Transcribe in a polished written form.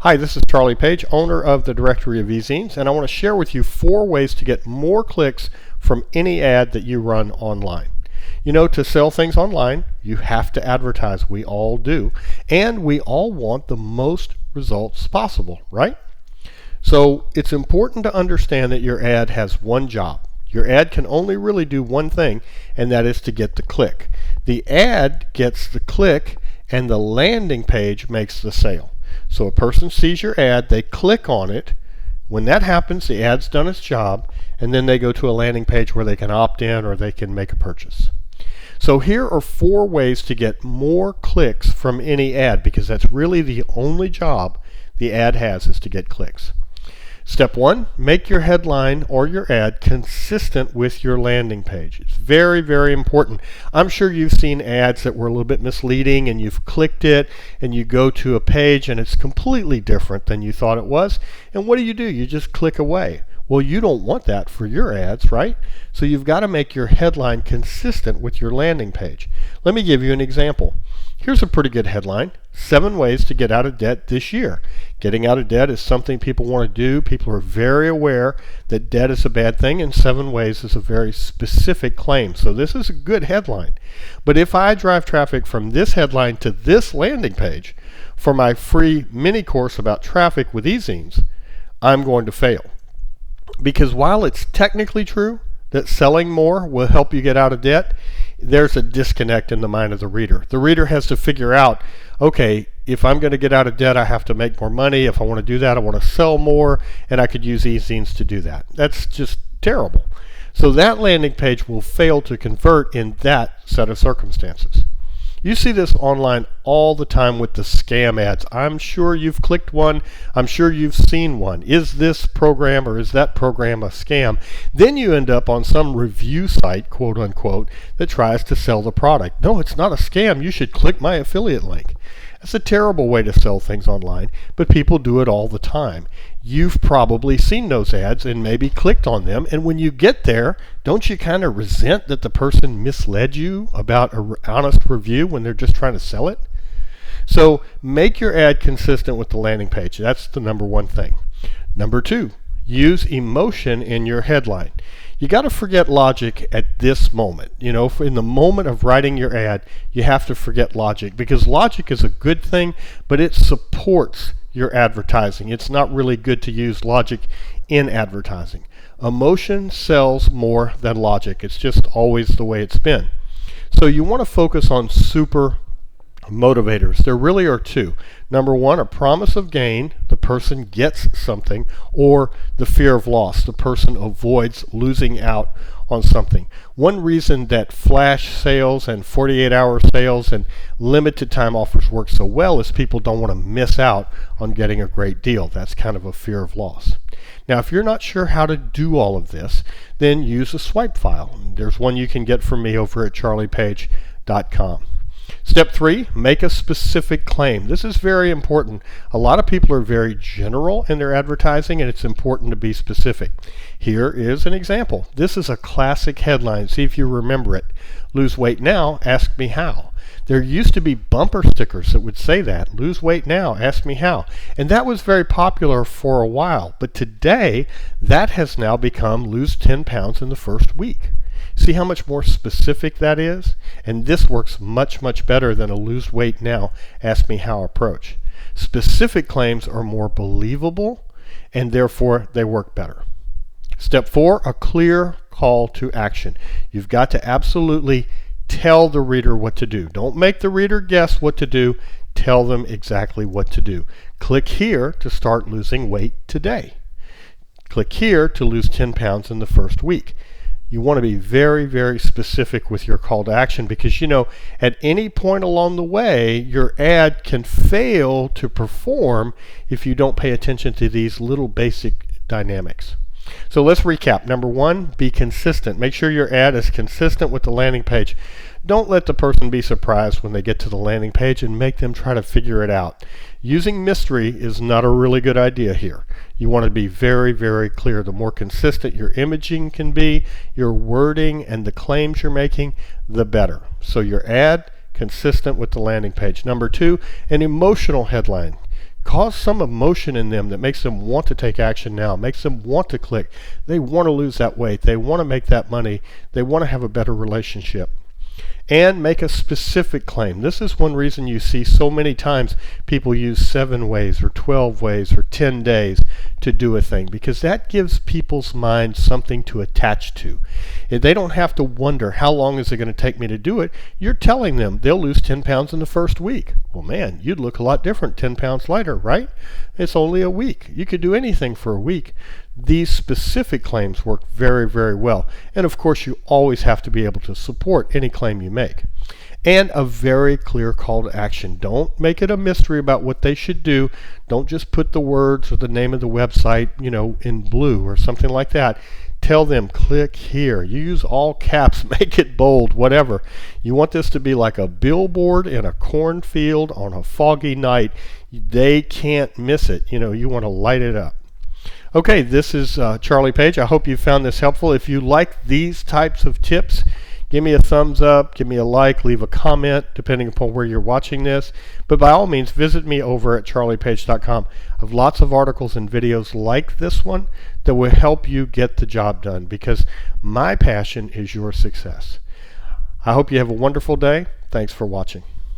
Hi, this is Charlie Page, owner of the Directory of E-Zines, and I want to share with you 4 ways to get more clicks from any ad that you run online. You know, to sell things online, you have to advertise. We all do. And we all want the most results possible, right? So it's important to understand that your ad has one job. Your ad can only really do one thing, and that is to get the click. The ad gets the click, and the landing page makes the sale. So a person sees your ad, they click on it. When that happens, the ad's done its job, and then they go to a landing page where they can opt in or they can make a purchase. So here are 4 ways to get more clicks from any ad, because that's really the only job the ad has, is to get clicks. Step 1, make your headline or your ad consistent with your landing page. It's very, very important. I'm sure you've seen ads that were a little bit misleading, and you've clicked it and you go to a page and it's completely different than you thought it was. And what do? You just click away. Well, you don't want that for your ads, right? So you've got to make your headline consistent with your landing page. Let me give you an example. Here's a pretty good headline: 7 ways to get out of debt this year. Getting out of debt is something people want to do. People are very aware that debt is a bad thing, and 7 ways is a very specific claim. So this is a good headline. But if I drive traffic from this headline to this landing page for my free mini course about traffic with E-Zines, I'm going to fail. Because while it's technically true that selling more will help you get out of debt, there's a disconnect in the mind of the reader. The reader has to figure out, okay, if I'm going to get out of debt, I have to make more money. If I want to do that, I want to sell more, and I could use E-Zines to do that. That's just terrible. So that landing page will fail to convert in that set of circumstances. You see this online all the time with the scam ads. I'm sure you've clicked one. I'm sure you've seen one. Is this program or is that program a scam? Then you end up on some review site, quote unquote, that tries to sell the product. No, it's not a scam. You should click my affiliate link. That's a terrible way to sell things online, but people do it all the time. You've probably seen those ads and maybe clicked on them, and when you get there, don't you kind of resent that the person misled you about an honest review when they're just trying to sell it? So make your ad consistent with the landing page. That's the number 1 thing. Number 2, use emotion in your headline. You got to forget logic at this moment. You know, in the moment of writing your ad, you have to forget logic, because logic is a good thing, but it supports your advertising. It's not really good to use logic in advertising. Emotion sells more than logic. It's just always the way it's been. So you want to focus on super motivators. There really are 2. Number 1, a promise of gain. The person gets something, or the fear of loss. The person avoids losing out on something. One reason that flash sales and 48-hour sales and limited time offers work so well is people don't want to miss out on getting a great deal. That's kind of a fear of loss. Now, if you're not sure how to do all of this, then use a swipe file. There's one you can get from me over at charliepage.com. Step 3, make a specific claim. This is very important. A lot of people are very general in their advertising, and it's important to be specific. Here is an example. This is a classic headline. See if you remember it. Lose weight now, ask me how. There used to be bumper stickers that would say that. Lose weight now, ask me how. And that was very popular for a while. But today, that has now become lose 10 pounds in the first week. See how much more specific that is? And this works much, much better than a lose weight now, ask me how approach. Specific claims are more believable, and therefore they work better. Step 4, a clear call to action. You've got to absolutely tell the reader what to do. Don't make the reader guess what to do. Tell them exactly what to do. Click here to start losing weight today. Click here to lose 10 pounds in the first week. You want to be very, very specific with your call to action, because, you know, at any point along the way, your ad can fail to perform if you don't pay attention to these little basic dynamics. So let's recap. Number 1, be consistent. Make sure your ad is consistent with the landing page. Don't let the person be surprised when they get to the landing page and make them try to figure it out. Using mystery is not a really good idea here. You want to be very, very clear. The more consistent your imaging can be, your wording, and the claims you're making, the better. So your ad, consistent with the landing page. Number 2, an emotional headline. Cause some emotion in them that makes them want to take action now, makes them want to click. They want to lose that weight. They want to make that money. They want to have a better relationship. And make a specific claim. This is one reason you see so many times people use 7 ways or 12 ways or 10 days to do a thing, because that gives people's minds something to attach to. If they don't have to wonder, how long is it going to take me to do it? You're telling them they'll lose 10 pounds in the first week. Well, man, you'd look a lot different 10 pounds later, right? It's only a week. You could do anything for a week. These specific claims work very, very well. And of course, you always have to be able to support any claim you make. And a very clear call to action. Don't make it a mystery about what they should do. Don't just put the words or the name of the website, in blue or something like that. Tell them, click here. You use all caps, make it bold, whatever. You want this to be like a billboard in a cornfield on a foggy night. They can't miss it. You want to light it up. Okay, this is Charlie Page. I hope you found this helpful. If you like these types of tips, give me a thumbs up, give me a like, leave a comment, depending upon where you're watching this. But by all means, visit me over at charliepage.com. I have lots of articles and videos like this one that will help you get the job done, because my passion is your success. I hope you have a wonderful day. Thanks for watching.